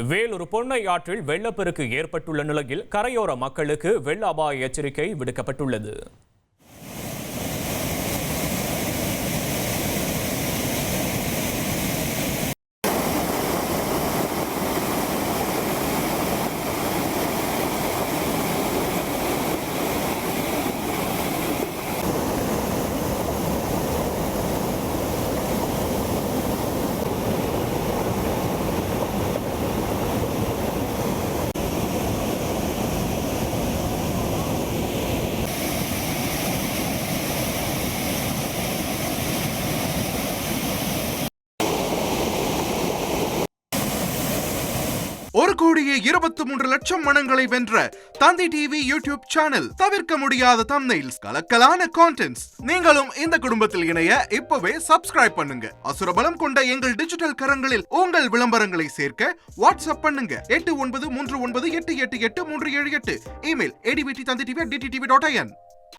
வேலூர் பொன்னை ஆற்றில் வெள்ளப்பெருக்கு ஏற்பட்டுள்ள நிலையில் கரையோர மக்களுக்கு வெள்ள அபாய எச்சரிக்கை விடுக்கப்பட்டுள்ளது. ஒரு கோடியே 23 லட்சம் மனங்களை வென்ற தந்தி டிவி யூடியூப் சேனல். தவிர்க்க முடியாத தம்ப்நெயில்ஸ், கலக்கலான கான்டென்ட்ஸ். நீங்களும் இந்த குடும்பத்தில் இணைய இப்பவே சப்ஸ்கிரைப் பண்ணுங்க. அசுரபலம் கொண்ட எங்கள் டிஜிட்டல் கரங்களில் உங்கள் விளம்பரங்களை சேர்க்க வாட்ஸ்அப் பண்ணுங்க. 8939888838. Email advttv@dttv.in.